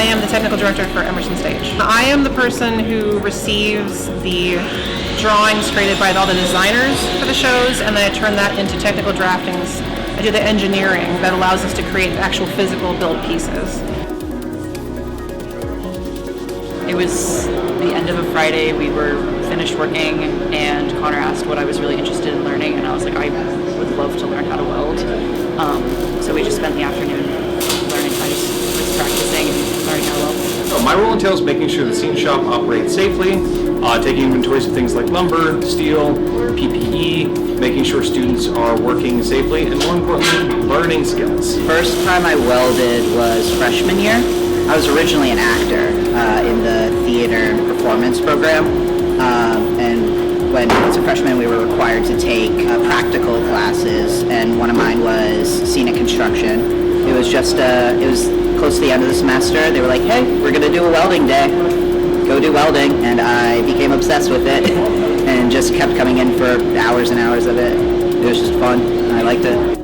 I am the technical director for Emerson Stage. I am the person who receives the drawings created by all the designers for the shows, and then I turn that into technical draftings. I do the engineering that allows us to create actual physical build pieces. It was the end of a Friday. We were finished working, and Connor asked what I was really interested in learning, and I was like, I would love to learn how to weld. So we just spent the afternoon learning. I just was practicing and learning how to weld. So my role entails making sure the scene shop operates safely, taking inventories of things like lumber, steel, PPE, making sure students are working safely, and more importantly, learning skills. First time I welded was freshman year. I was originally an actor in the theater performance program, and when I was a freshman we were required to take practical classes, and one of mine was scenic construction. It was close to the end of the semester. They were like, hey, we're going to do a welding day. Go do welding, and I became obsessed with it and just kept coming in for hours and hours of it. It was just fun, and I liked it.